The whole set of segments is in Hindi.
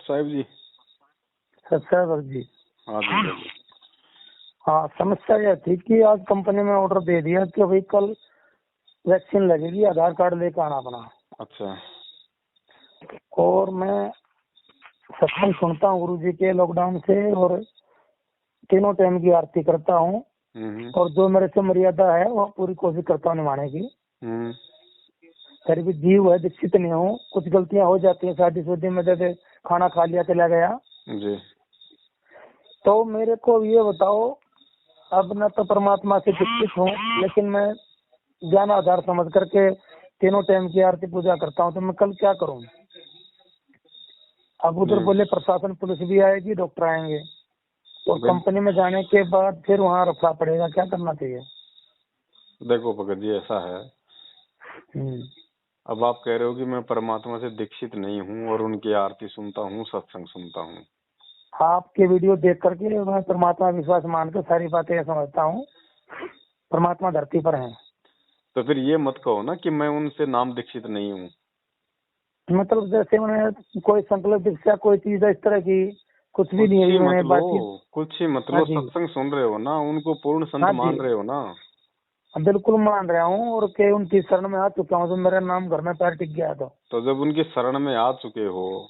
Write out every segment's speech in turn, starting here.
साहिब जी। सर जी। हाँ जी बोलिए। हाँ, समस्या यह थी कि आज कंपनी में ऑर्डर दे दिया कि भाई कल वैक्सीन लगेगी, आधार कार्ड लेकर आना अपना। अच्छा। और मैं सत्संग सुनता हूँ गुरु जी के लॉकडाउन से, और तीनों टाइम की आरती करता हूँ, और जो मेरे से मर्यादा है वो पूरी कोशिश करता हूँ निभाने की। फिर भी जीव है, दीक्षित नहीं हूँ, कुछ गलतियां हो जाती हैं शादी शुदी में, जैसे खाना खा लिया चला गया जी। तो मेरे को ये बताओ, अब न तो परमात्मा से दीक्षित हूँ, लेकिन मैं ज्ञान आधार समझ करके तीनों टाइम की आरती पूजा करता हूँ, तो मैं कल क्या करूँ? अब उधर बोले प्रशासन पुलिस भी आएगी, डॉक्टर आएंगे, और कंपनी में जाने के बाद फिर वहाँ रखना पड़ेगा, क्या करना चाहिए? देखो भगत जी, ऐसा है, अब आप कह रहे हो कि मैं परमात्मा से दीक्षित नहीं हूँ और उनकी आरती सुनता हूँ, सत्संग सुनता हूँ। आपके वीडियो देख करके मैं परमात्मा विश्वास मानकर सारी बातें समझता हूँ, परमात्मा धरती पर है। तो फिर ये मत कहो ना कि मैं उनसे नाम दीक्षित नहीं हूँ। मतलब जैसे मैंने कोई संकल्प दीक्षा कोई चीज इस तरह की कुछ भी नहीं है मैंने बातचीत। कुछ ही मतलब सत्संग सुन रहे हो ना, उनको पूर्ण संत मान रहे हो ना? बिल्कुल मान रहा हूँ, और के उनकी शरण में आ चुका हूँ, तो मेरा नाम घर में पैर टिक गया। तो जब उनकी शरण में आ चुके हो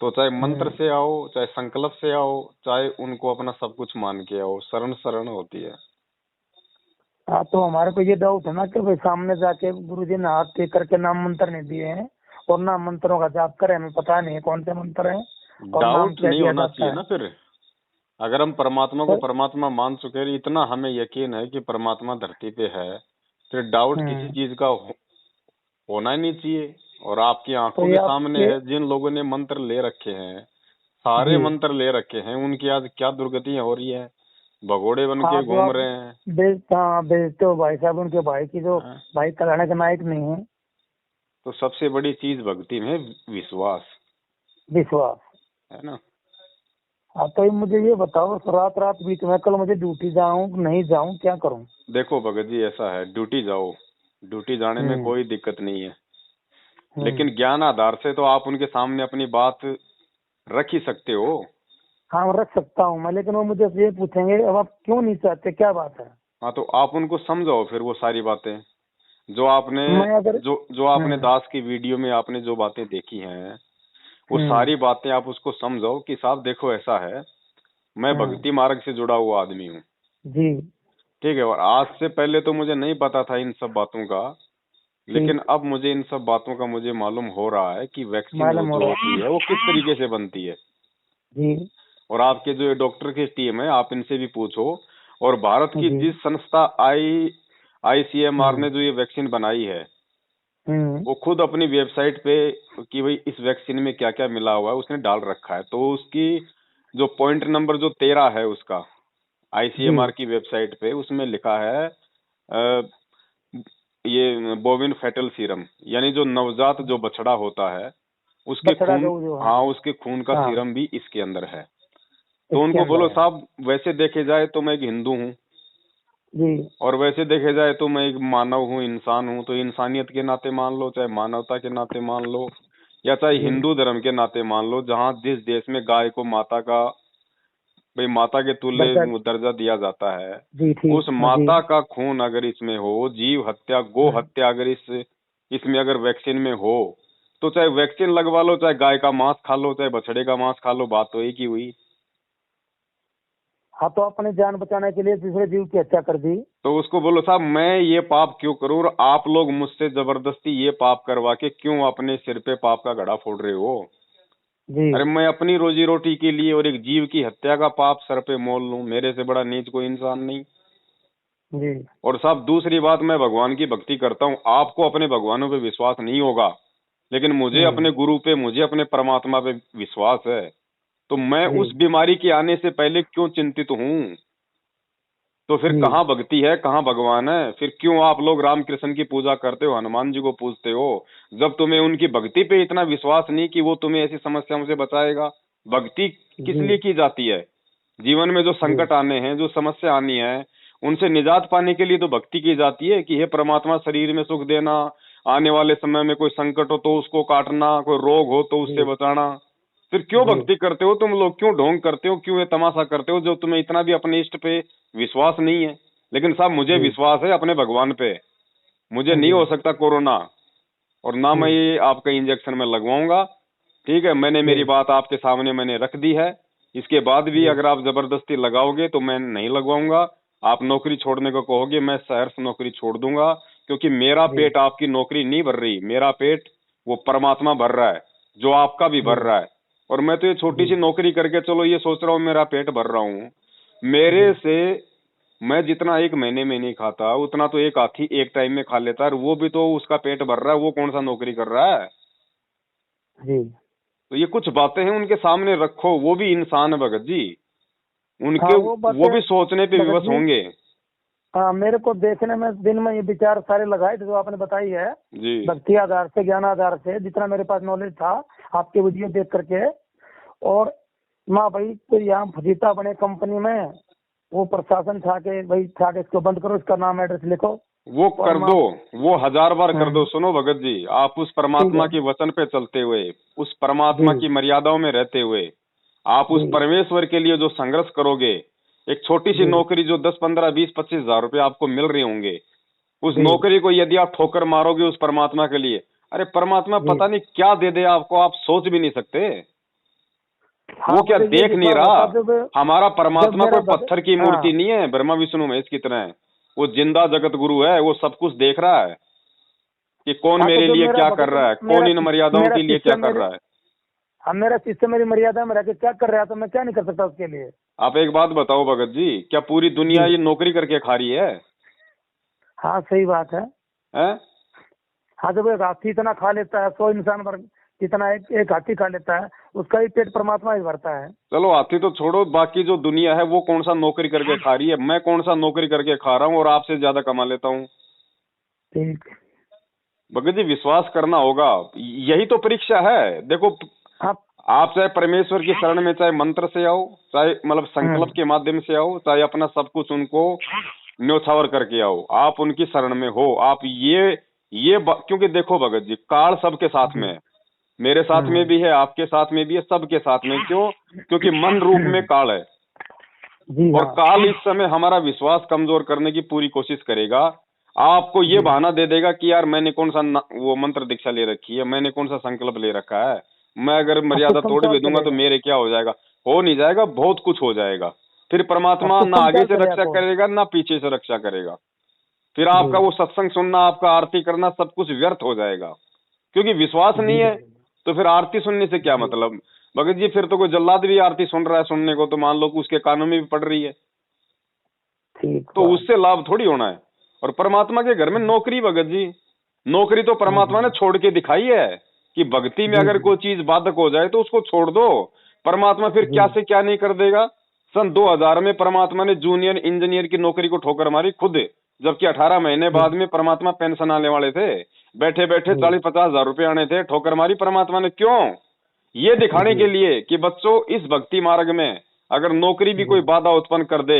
तो चाहे मंत्र से आओ, चाहे संकल्प से आओ, चाहे उनको अपना सब कुछ मान के आओ, शरण शरण होती है। हाँ, तो हमारे को ये डाउट है ना कि भाई सामने जाके गुरुजी ने हाथ टेक करके नाम मंत्र नहीं दिए हैं, और नाम मंत्रों का जाप करें, हमें पता नहीं है कौन से मंत्र हैं, डाउट नहीं होना चाहिए ना। फिर अगर हम परमात्मा को परमात्मा मान चुके हैं, इतना हमें यकीन है कि परमात्मा धरती पे है, फिर डाउट किसी चीज का होना ही नहीं चाहिए। और आपकी आंखों के सामने है, जिन लोगों ने मंत्र ले रखे हैं, सारे मंत्र ले रखे हैं, उनकी आज क्या दुर्गतियां हो रही है, भगोड़े बन के घूम रहे हैं। बेचते हो भाई साहब, उनके भाई की जो भाई कल्याण के नायक नहीं है। तो सबसे बड़ी चीज भक्ति में विश्वास है ना। हाँ, तो मुझे ये बताओ, रात रात बीच में कल मुझे ड्यूटी जाऊं नहीं जाऊं, क्या करूं? देखो भगत जी, ऐसा है, ड्यूटी जाओ, ड्यूटी जाने में कोई दिक्कत नहीं है, लेकिन ज्ञान आधार से तो आप उनके सामने अपनी बात रख ही सकते हो। हाँ, रख सकता हूँ मैं, लेकिन वो मुझे ये पूछेंगे अब आप क्यों नहीं चाहते, क्या बात है? हाँ, तो आप उनको समझाओ फिर वो सारी बातें जो आपने जो आपने दास की वीडियो में आपने जो बातें देखी हैं, वो सारी बातें आप उसको समझाओ कि साहब देखो ऐसा है, मैं भक्ति मार्ग से जुड़ा हुआ आदमी हूँ जी, ठीक है, और आज से पहले तो मुझे नहीं पता था इन सब बातों का, लेकिन अब मुझे इन सब बातों का मुझे मालूम हो रहा है कि वैक्सीन जो होती है वो किस तरीके से बनती है जी। और आपके जो डॉक्टर की टीम है, आप इनसे भी पूछो, और भारत की जिस संस्था ICMR ने जो ये वैक्सीन बनाई है, वो खुद अपनी वेबसाइट पे कि भाई इस वैक्सीन में क्या क्या मिला हुआ है उसने डाल रखा है। तो उसकी जो पॉइंट नंबर जो 13 है उसका, ICMR की वेबसाइट पे उसमें लिखा है ये बोविन फेटल सीरम, यानी जो नवजात जो बछड़ा होता है उसके खून, हाँ, उसके खून का सीरम भी इसके अंदर है। तो उनको बोलो साहब, वैसे देखे जाए तो मैं एक हिंदू हूँ जी, और वैसे देखे जाए तो मैं एक मानव हूँ, इंसान हूँ, तो इंसानियत के नाते मान लो, चाहे मानवता के नाते मान लो, या चाहे हिंदू धर्म के नाते मान लो, जहाँ जिस देश में गाय को माता का भाई माता के तुल्य दर्जा दिया जाता है, उस माता का खून अगर इसमें हो, जीव हत्या गो हत्या अगर इसमें अगर वैक्सीन में हो, तो चाहे वैक्सीन लगवा लो, चाहे गाय का मांस खा लो, चाहे बछड़े का मांस खा लो, बात तो एक ही हुई। हाँ, तो अपने जान बचाने के लिए दूसरे जीव की हत्या कर दी। तो उसको बोलो साहब, मैं ये पाप क्यों करूं, और आप लोग मुझसे जबरदस्ती ये पाप करवा के क्यों अपने सिर पे पाप का घड़ा फोड़ रहे हो जी। अरे मैं अपनी रोजी रोटी के लिए और एक जीव की हत्या का पाप सर पे मोल लूं, मेरे से बड़ा नीच कोई इंसान नहीं जी। और साहब दूसरी बात, मैं भगवान की भक्ति करता हूँ, आपको अपने भगवानों पे विश्वास नहीं होगा, लेकिन मुझे अपने गुरु पे, मुझे अपने परमात्मा पे विश्वास है। तो मैं उस बीमारी के आने से पहले क्यों चिंतित हूँ? तो फिर कहाँ भक्ति है, कहाँ भगवान है? फिर क्यों आप लोग रामकृष्ण की पूजा करते हो, हनुमान जी को पूजते हो, जब तुम्हें उनकी भक्ति पे इतना विश्वास नहीं कि वो तुम्हें ऐसी समस्याओं से बचाएगा? भक्ति किस लिए की जाती है? जीवन में जो संकट आने हैं, जो समस्या आनी है, उनसे निजात पाने के लिए तो भक्ति की जाती है कि हे परमात्मा, शरीर में सुख देना, आने वाले समय में कोई संकट हो तो उसको काटना, कोई रोग हो तो उससे बचाना। फिर क्यों भक्ति करते हो तुम लोग, क्यों ढोंग करते हो, क्यों ये तमाशा करते हो, जो तुम्हें इतना भी अपने इष्ट पे विश्वास नहीं है। लेकिन साहब मुझे विश्वास है अपने भगवान पे, मुझे नहीं हो सकता कोरोना, और ना मैं ये आपका इंजेक्शन में लगवाऊंगा। ठीक है, मैंने मेरी बात आपके सामने मैंने रख दी है। इसके बाद भी अगर आप जबरदस्ती लगाओगे तो मैं नहीं लगवाऊंगा। आप नौकरी छोड़ने को कहोगे, मैं शहर से नौकरी छोड़ दूंगा, क्योंकि मेरा पेट आपकी नौकरी नहीं भर रही, मेरा पेट वो परमात्मा भर रहा है, जो आपका भी भर रहा है। और मैं तो ये छोटी सी नौकरी करके चलो ये सोच रहा हूँ मेरा पेट भर रहा हूँ, मेरे से मैं जितना एक महीने में नहीं खाता उतना तो एक हाथी एक टाइम में खा लेता है, और वो भी तो उसका पेट भर रहा है, वो कौन सा नौकरी कर रहा है जी। तो ये कुछ बातें हैं उनके सामने रखो, वो भी इंसान है भगत जी, उनके वो भी सोचने पे विवश होंगे। हाँ, मेरे को देखने में दिन में ये विचार सारे लगाए थे जो आपने बताई है जी, भक्ति आधार से, ज्ञान आधार से, जितना मेरे पास नॉलेज था आपके वीडियो देख करके। और माँ भाई तो यहाँ फजीता बने कंपनी में, वो प्रशासन था के भाई था के इसको बंद करो, इसका नाम एड्रेस लिखो, वो कर दो, वो 1000 बार कर दो। सुनो भगत जी, आप उस परमात्मा के वचन पे चलते हुए, उस परमात्मा की मर्यादाओं में रहते हुए, आप उस परमेश्वर के लिए जो संघर्ष करोगे, एक छोटी सी नौकरी जो 10, 15, 20, 25 हजार रुपए आपको मिल रहे होंगे, उस नौकरी को यदि आप ठोकर मारोगे उस परमात्मा के लिए, अरे परमात्मा पता नहीं क्या दे दे आपको, आप सोच भी नहीं सकते। वो क्या देख नहीं रहा? हमारा परमात्मा कोई पत्थर की मूर्ति नहीं है, ब्रह्मा विष्णु महेश की तरह। वो जिंदा जगत गुरु है, वो सब कुछ देख रहा है कि कौन मेरे लिए क्या कर रहा है, कौन इन मर्यादाओं के लिए क्या कर रहा है। अब मेरा शिष्य मेरी मर्यादा में रह के क्या कर रहा है तो मैं क्या नहीं कर सकता उसके लिए। आप एक बात बताओ भगत जी, क्या पूरी दुनिया ये नौकरी करके खा रही है? हाँ सही बात है। हाँ, जब एक हाथी इतना खा लेता है, 100 इंसान पर जितना एक हाथी खा लेता है, उसका ही पेट परमात्मा ही भरता है। चलो हाथी तो छोड़ो, बाकी जो दुनिया है वो कौन सा नौकरी करके खा रही है? मैं कौन सा नौकरी करके खा रहा हूँ और आपसे ज्यादा कमा लेता हूँ? ठीक भगत जी विश्वास करना होगा, यही तो परीक्षा है। देखो आप चाहे परमेश्वर की शरण में, चाहे मंत्र से आओ, चाहे मतलब संकल्प के माध्यम से आओ, चाहे अपना सब कुछ उनको न्योछावर करके आओ, आप उनकी शरण में हो। आप क्योंकि देखो भगत जी, काल सबके साथ में है, मेरे साथ में भी है, आपके साथ में भी है, सबके साथ में। क्यों? क्योंकि मन रूप में काल है, और काल इस समय हमारा विश्वास कमजोर करने की पूरी कोशिश करेगा। आपको ये बहाना दे देगा कि यार मैंने कौन सा वो मंत्र दीक्षा ले रखी है, मैंने कौन सा संकल्प ले रखा है, मैं अगर मर्यादा तोड़ भी दूंगा तो मेरे क्या हो जाएगा? हो नहीं जाएगा, बहुत कुछ हो जाएगा। फिर परमात्मा ना आगे से रक्षा करेगा ना पीछे से रक्षा करेगा। फिर आपका वो सत्संग सुनना, आपका आरती करना, सब कुछ व्यर्थ हो जाएगा, क्योंकि विश्वास नहीं है। तो फिर आरती सुनने से क्या मतलब भगत जी? फिर तो कोई जल्लाद भी आरती सुन रहा है सुनने को, तो मान लो कि उसके कानों में भी पड़ रही है, तो उससे लाभ थोड़ी होना है। और परमात्मा के घर में नौकरी, भगत जी नौकरी तो परमात्मा ने छोड़ के दिखाई है कि भक्ति में अगर कोई चीज बाधक हो जाए तो उसको छोड़ दो, परमात्मा फिर क्या से क्या नहीं कर देगा। सन 2000 में परमात्मा ने जूनियर इंजीनियर की नौकरी को ठोकर मारी खुद, जबकि 18 महीने बाद में परमात्मा पेंशन आने वाले थे, बैठे बैठे 40-50 हजार रुपए आने थे, ठोकर मारी परमात्मा ने। क्यों? ये दिखाने के लिए कि बच्चों इस भक्ति मार्ग में अगर नौकरी भी कोई बाधा उत्पन्न कर दे,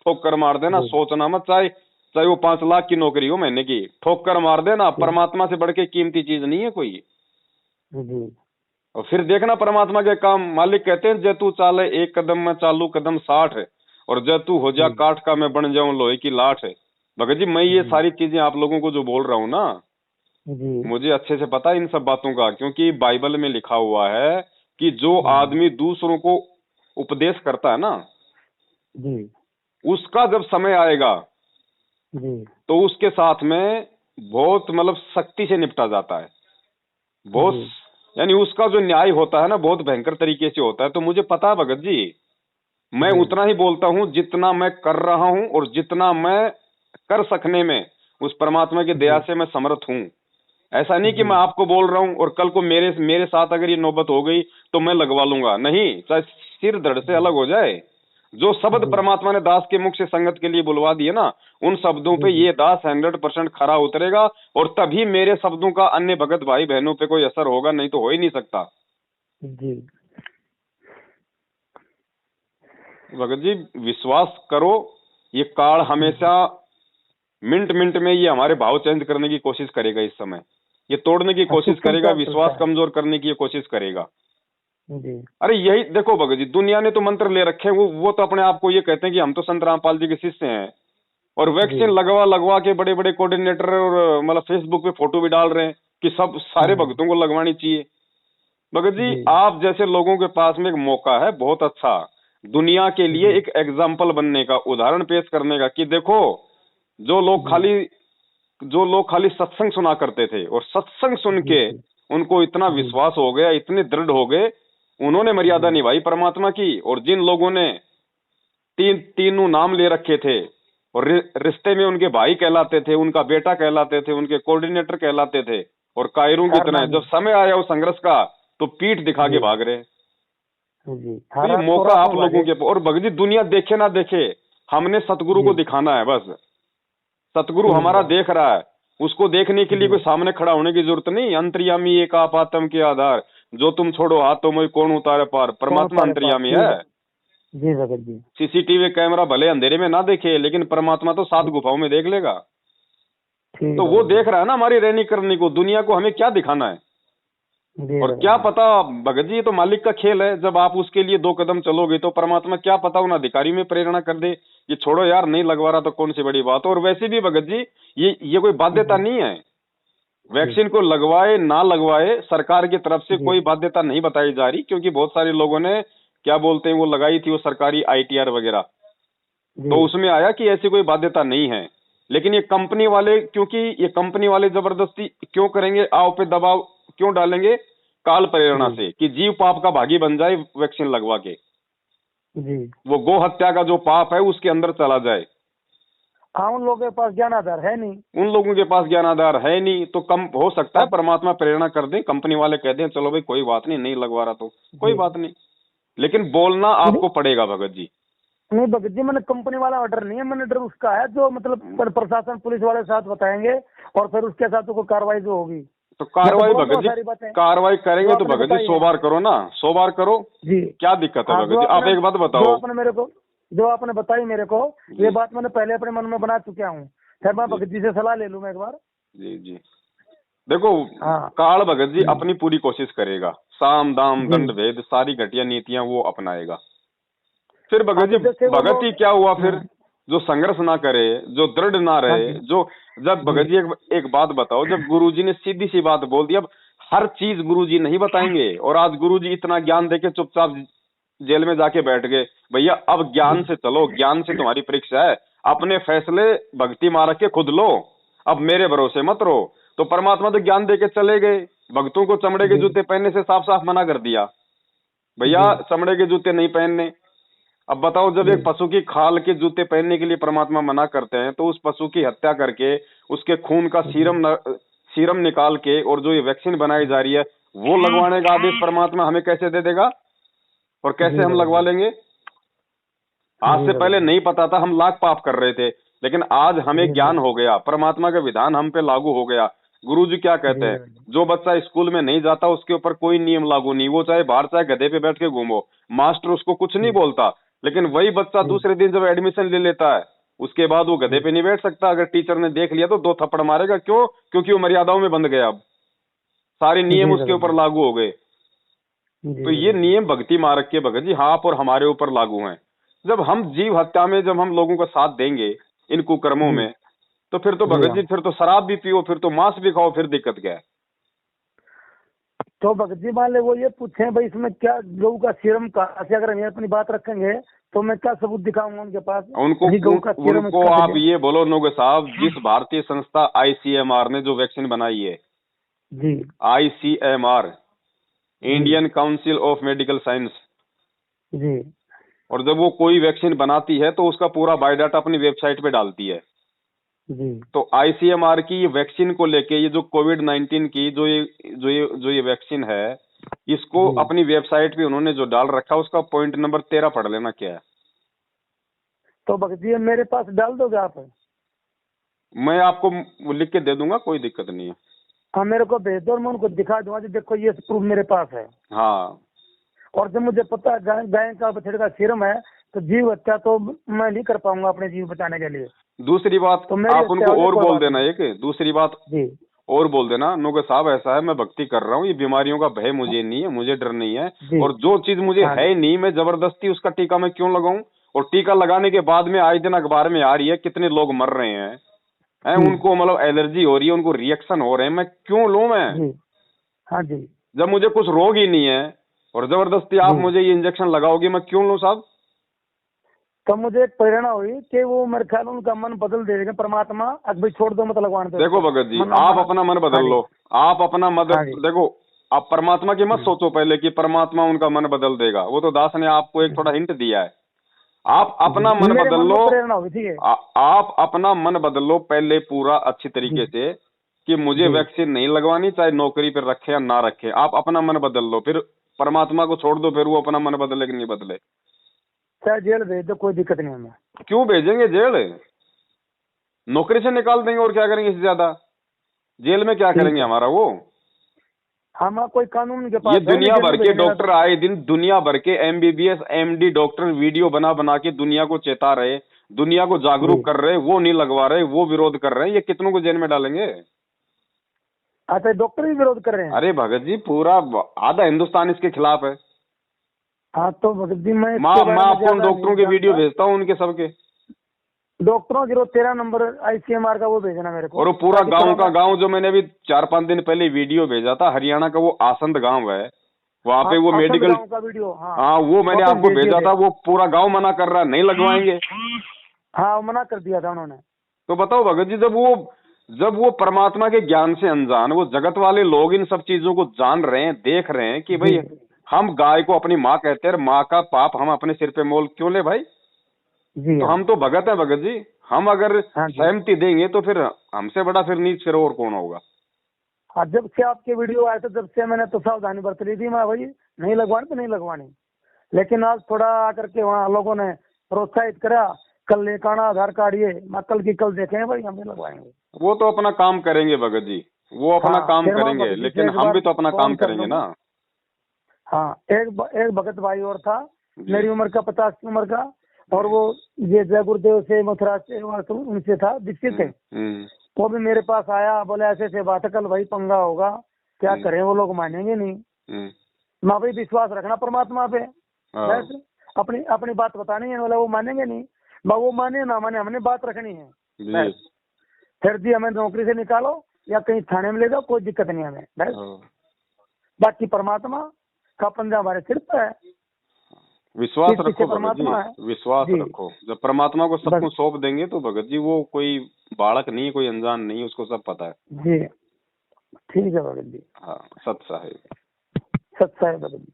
ठोकर मार देना, सोचना मत, चाहे वो 5 लाख की नौकरी हो महीने की, ठोकर मार देना। परमात्मा से बढ़ के कीमती चीज नहीं है कोई। और फिर देखना परमात्मा के काम, मालिक कहते हैं जय तू चाले एक कदम में चालू कदम 60, और जय तू हो जा काठ का मैं बन जाऊं लोहे की लाठ। भगत जी मैं ये सारी चीजें आप लोगों को जो बोल रहा हूँ ना, मुझे अच्छे से पता है इन सब बातों का, क्योंकि बाइबल में लिखा हुआ है कि जो आदमी दूसरों को उपदेश करता है ना, उसका जब समय आएगा तो उसके साथ में बहुत मतलब सख्ती से निपटा जाता है, बहुत, यानी उसका जो न्याय होता है ना बहुत भयंकर तरीके से होता है। तो मुझे पता है भगत जी, मैं उतना ही बोलता हूँ जितना मैं कर रहा हूँ, और जितना मैं कर सकने में उस परमात्मा की दया से मैं समर्थ हूँ। ऐसा नहीं कि मैं आपको बोल रहा हूँ और कल को मेरे साथ अगर ये नौबत हो गई तो मैं लगवा लूंगा, नहीं, चाहे सिर धड़ से अलग हो जाए। जो शब्द परमात्मा ने दास के मुख से संगत के लिए बुलवा दिए ना, उन शब्दों पे ये दास 100% खरा उतरेगा, और तभी मेरे शब्दों का अन्य भगत भाई बहनों पे कोई असर होगा, नहीं तो हो ही नहीं सकता। जी भगत जी विश्वास करो, ये काल हमेशा मिनट मिनट में ये हमारे भाव चेंज करने की कोशिश करेगा, इस समय ये तोड़ने की कोशिश करेगा, विश्वास कमजोर करने की कोशिश करेगा। जी। अरे यही देखो भगत जी, दुनिया ने तो मंत्र ले रखे हैं, वो तो अपने आप को ये कहते हैं कि हम तो संत रामपाल जी के शिष्य हैं, और वैक्सीन लगवा लगवा के बड़े बड़े कोऑर्डिनेटर और मतलब फेसबुक पे फोटो भी डाल रहे हैं कि सब सारे भक्तों को लगवानी चाहिए। भगत जी आप जैसे लोगों के पास में एक मौका है बहुत अच्छा, दुनिया के लिए एक एग्जाम्पल बनने का, उदाहरण पेश करने का, कि देखो जो लोग खाली सत्संग सुना करते थे और सत्संग सुन के उनको इतना विश्वास हो गया, इतने दृढ़ हो गए, उन्होंने मर्यादा निभाई परमात्मा की। और जिन लोगों ने तीनों नाम ले रखे थे और रिश्ते में उनके भाई कहलाते थे, उनका बेटा कहलाते थे, उनके कोऑर्डिनेटर कहलाते थे, और कायरों की तरह जब समय आया उस संघर्ष का तो पीठ दिखा के भाग रहे। तो ये मौका आप लोगों के, और भगत जी दुनिया देखे ना देखे, हमने सतगुरु को दिखाना है बस। सतगुरु हमारा देख रहा है, उसको देखने के लिए कोई सामने खड़ा होने की जरूरत नहीं। अंतर्यामी एक आप आत्म के आधार, जो तुम छोड़ो हाथों में कौन उतारे पार, परमात्मा अंतर्यामी है। जी भगत जी। सीसीटीवी कैमरा भले अंधेरे में ना देखे, लेकिन परमात्मा तो 7 गुफाओं में देख लेगा। तो वो देख रहा है ना हमारी रहनी करनी को, दुनिया को हमें क्या दिखाना है। और क्या पता भगत जी, ये तो मालिक का खेल है, जब आप उसके लिए 2 कदम चलोगे तो परमात्मा क्या पता उन अधिकारी में प्रेरणा कर दे कि छोड़ो यार, नहीं लगवा रहा तो कौन सी बड़ी बात। और वैसे भी भगत जी ये कोई बाध्यता नहीं है, वैक्सीन को लगवाए ना लगवाए सरकार की तरफ से कोई बाध्यता नहीं बताई जा रही, क्योंकि बहुत सारे लोगों ने क्या बोलते हैं वो लगाई थी, वो सरकारी ITR वगैरह, तो उसमें आया कि ऐसी कोई बाध्यता नहीं है। लेकिन ये कंपनी वाले, क्योंकि ये कंपनी वाले जबरदस्ती क्यों करेंगे, आओ पे दबाव क्यों डालेंगे, काल प्रेरणा से, कि जीव पाप का भागी बन जाए वैक्सीन लगवा के, वो गो हत्या का जो पाप है उसके अंदर चला जाए। उन लोगों के पास ज्ञान आधार है नहीं, उन लोगों के पास ज्ञान आधार है नहीं, तो कम हो सकता है परमात्मा प्रेरणा कर दे, कंपनी वाले कह दें चलो भाई कोई बात नहीं, नहीं लगवा रहा तो कोई बात नहीं, लेकिन बोलना आपको पड़ेगा भगत जी। नहीं भगत जी, मैंने कंपनी वाला ऑर्डर नहीं है, मैंने ऑर्डर उसका है जो मतलब प्रशासन पुलिस वाले साथ बताएंगे, और फिर उसके साथ कोई कार्रवाई जो होगी तो कार्रवाई भगत जी कार्रवाई करेंगे तो भगत जी 100 बार करो ना, 100 बार करो जी, क्या दिक्कत है भगत जी। आप एक बात बताओ, जो आपने बताई मेरे को, ये बात मैंने पहले अपने मन में बना चुका हूँ, फिर मैं भगत जी से सलाह ले लूँ एक बार। जी जी देखो, काल भगत जी अपनी पूरी कोशिश करेगा, साम दाम दंड भेद सारी घटिया नीतियां वो अपनाएगा। फिर भगत जी भगत ही क्या हुआ फिर, जो संघर्ष ना करे, जो दृढ़ ना रहे, जो जब भगत जी एक बात बताओ, जब गुरुजी ने सीधी सी बात बोल दी, अब हर चीज गुरुजी नहीं बताएंगे, और आज गुरुजी इतना ज्ञान देके चुपचाप जेल में जाके बैठ गए, भैया अब ज्ञान से चलो, ज्ञान से तुम्हारी परीक्षा है, अपने फैसले भक्ति मार्ग के खुद लो, अब मेरे भरोसे मत रहो। तो परमात्मा तो ज्ञान देके चले गए, भक्तों को चमड़े के जूते पहनने से साफ साफ मना कर दिया, भैया चमड़े के जूते नहीं पहनने। अब बताओ, जब एक पशु की खाल के जूते पहनने के लिए परमात्मा मना करते हैं, तो उस पशु की हत्या करके उसके खून का सीरम निकाल के, और जो ये वैक्सीन बनाई जा रही है वो लगवाने का आदेश परमात्मा हमें कैसे दे देगा, और कैसे हम लगवा लेंगे। आज से पहले नहीं पता था, हम लाख पाप कर रहे थे, लेकिन आज हमें ज्ञान हो गया, परमात्मा का विधान हम पे लागू हो गया। गुरुजी क्या कहते हैं, जो बच्चा स्कूल में नहीं जाता उसके ऊपर कोई नियम लागू नहीं, वो चाहे बाहर चाहे गधे पे बैठ के घूमो, मास्टर उसको कुछ नहीं बोलता। लेकिन वही बच्चा दूसरे दिन जब एडमिशन ले लेता है, उसके बाद वो गधे पे नहीं बैठ सकता, अगर टीचर ने देख लिया तो 2 थप्पड़ मारेगा। क्यों? क्योंकि वो मर्यादाओं में बंध गया, अब सारे नियम उसके ऊपर लागू हो गए। तो ये नियम भक्ति मार्ग के भगत जी आप और हमारे ऊपर लागू हैं। जब हम जीव हत्या में जब हम लोगों का साथ देंगे इन कुकर्मों में, तो फिर तो भगत जी फिर तो शराब भी पियो, फिर तो मांस भी खाओ, फिर दिक्कत क्या है। तो भगत जी मान ले वो ये पूछे भाई इसमें क्या गऊ का सीरम कहाँ से, अगर हम अपनी बात रखेंगे तो मैं क्या सबूत दिखाऊंगा उनके पास। उनको आप ये बोलो नोगे साहब, जिस भारतीय संस्था ICMR ने जो वैक्सीन बनाई है जी, ICMR Indian council of medical science जी, और जब वो कोई वैक्सीन बनाती है तो उसका पूरा बायोडाटा अपनी वेबसाइट पे डालती है जी। तो ICMR की ये वैक्सीन को लेके, ये जो कोविड-19 की जो ये वैक्सीन है, इसको अपनी वेबसाइट पे उन्होंने जो डाल रखा है, उसका पॉइंट नंबर 13 पढ़ लेना क्या है। तो भगत जी मेरे पास डाल दोगे आप? मैं आपको लिख के दे दूंगा, कोई दिक्कत नहीं है। हाँ मेरे को भेज दो, मैं उनको दिखा दूंगा, देखो ये प्रूफ मेरे पास है। हाँ, और जब मुझे पता है गाय का बछड़े का सीरम है, तो जीव हत्या तो मैं नहीं कर पाऊंगा अपने जीव बचाने के लिए। दूसरी बात तो आप उनको और बोल देना, एक दूसरी बात जी, और बोल देना नो के साहब ऐसा है, मैं भक्ति कर रहा हूँ, ये बीमारियों का भय मुझे नहीं है, मुझे डर नहीं है, और जो चीज मुझे है ही नहीं, मैं जबरदस्ती उसका टीका मैं क्यों लगाऊं? और टीका लगाने के बाद में आए दिन अखबार में आ रही है कितने लोग मर रहे हैं, उनको मतलब एलर्जी हो रही है, उनको रिएक्शन हो रहे हैं, मैं क्यों लूं मैं? हाँ जी। जब मुझे कुछ रोग ही नहीं है और जबरदस्ती आप मुझे ये इंजेक्शन लगाओगे, मैं क्यों लूं साहब? तो मुझे एक प्रेरणा हुई कि वो मेरे ख्याल उनका मन बदल देगा परमात्मा, अब भाई छोड़ दो मत लगवाने दो। देखो भगत जी, आप अपना मन बदल लो, आप अपना मदद देखो, आप परमात्मा की मत सोचो पहले कि परमात्मा उनका मन बदल देगा, वो तो दास ने आपको एक थोड़ा हिंट दिया है। आप अपना मन बदल लो, आप अपना मन बदल लो पहले पूरा अच्छी तरीके से कि मुझे वैक्सीन नहीं लगवानी, चाहे नौकरी पे रखे या ना रखे, आप अपना मन बदल लो, फिर परमात्मा को छोड़ दो, फिर वो अपना मन बदले कि नहीं बदले। चाहे जेल भेज दो, कोई दिक्कत नहीं हमें। क्यों भेजेंगे जेल? नौकरी से निकाल देंगे और क्या करेंगे, इससे ज्यादा जेल में क्या करेंगे हमारा वो? हम कोई कानून के पास ये दुनिया भर के डॉक्टर आए दिन, दुनिया भर के एमबीबीएस एमडी डॉक्टर वीडियो बना बना के दुनिया को चेता रहे, दुनिया को जागरूक कर रहे, वो नहीं लगवा रहे, वो विरोध कर रहे हैं, ये कितनों को जेल में डालेंगे? अच्छा, डॉक्टर भी विरोध कर रहे हैं? अरे भगत जी, पूरा आधा हिंदुस्तान इसके खिलाफ है। हाँ तो भगत जी, मैं आपको डॉक्टरों के वीडियो भेजता हूँ, उनके सबके डॉक्टरों 013 नंबर ICMR का वो भेजना मेरे को। और वो पूरा गांव का गांव, जो मैंने अभी 4-5 दिन पहले वीडियो भेजा था, हरियाणा का वो आसंद गांव है, वहाँ पे वो मेडिकल का वीडियो, हाँ वो मैंने आपको भेजा था, वो पूरा गांव मना कर रहा है, नहीं लगवाएंगे। हाँ, मना कर दिया था उन्होंने। तो बताओ भगत जी, जब वो परमात्मा के ज्ञान से अनजान, वो जगत वाले लोग इन सब चीजों को जान रहे हैं, देख रहे हैं कि भाई हम गाय को अपनी माँ कहते हैं, माँ का पाप हम अपने सिर पे मोल क्यों ले भाई? तो हम तो भगत हैं भगत जी, हम अगर सहमति देंगे तो फिर हमसे बड़ा फिर नीच फिर और कौन होगा? हाँ, जब से आपके वीडियो आए थे जब से मैंने तो सावधानी बरत ली थी, मैं भाई नहीं लगवानी तो नहीं लगवानी, लेकिन आज थोड़ा आकर के वहाँ लोगों ने प्रोत्साहित करा, कल लेकर आना आधार कार्ड, ये मैं कल की कल देखे भाई, हम नहीं लगवाएंगे। वो तो अपना काम करेंगे भगत जी, वो अपना काम करेंगे, लेकिन हम भी तो अपना काम करेंगे ना। हाँ, एक भगत भाई और था, मेरी उम्र का 50 की उम्र का, और वो ये जय गुरुदेव से मथुरा से उनसे था, दीक्षित थे, वो भी मेरे पास आया, बोले ऐसे ऐसे बात है, कल भाई पंगा होगा, क्या करें, वो लोग मानेंगे नहीं। मैं भाई विश्वास रखना परमात्मा पे, अपनी अपनी बात बतानी है, बोला वो मानेंगे नहीं, वो माने ना माने, हमने बात रखनी है। फिर जी हमें नौकरी से निकालो या कहीं थाने में ले जाओ, कोई दिक्कत नहीं हमें, बाकी परमात्मा का पंजा हमारे सिर पर है। विश्वास रखो भगत जी, विश्वास रखो, जब परमात्मा को सब कुछ सौंप देंगे तो भगत जी वो कोई बालक नहीं है, कोई अनजान नहीं है, उसको सब पता है जी। ठीक है भगत जी। हाँ, सत्य साहिब भगत जी।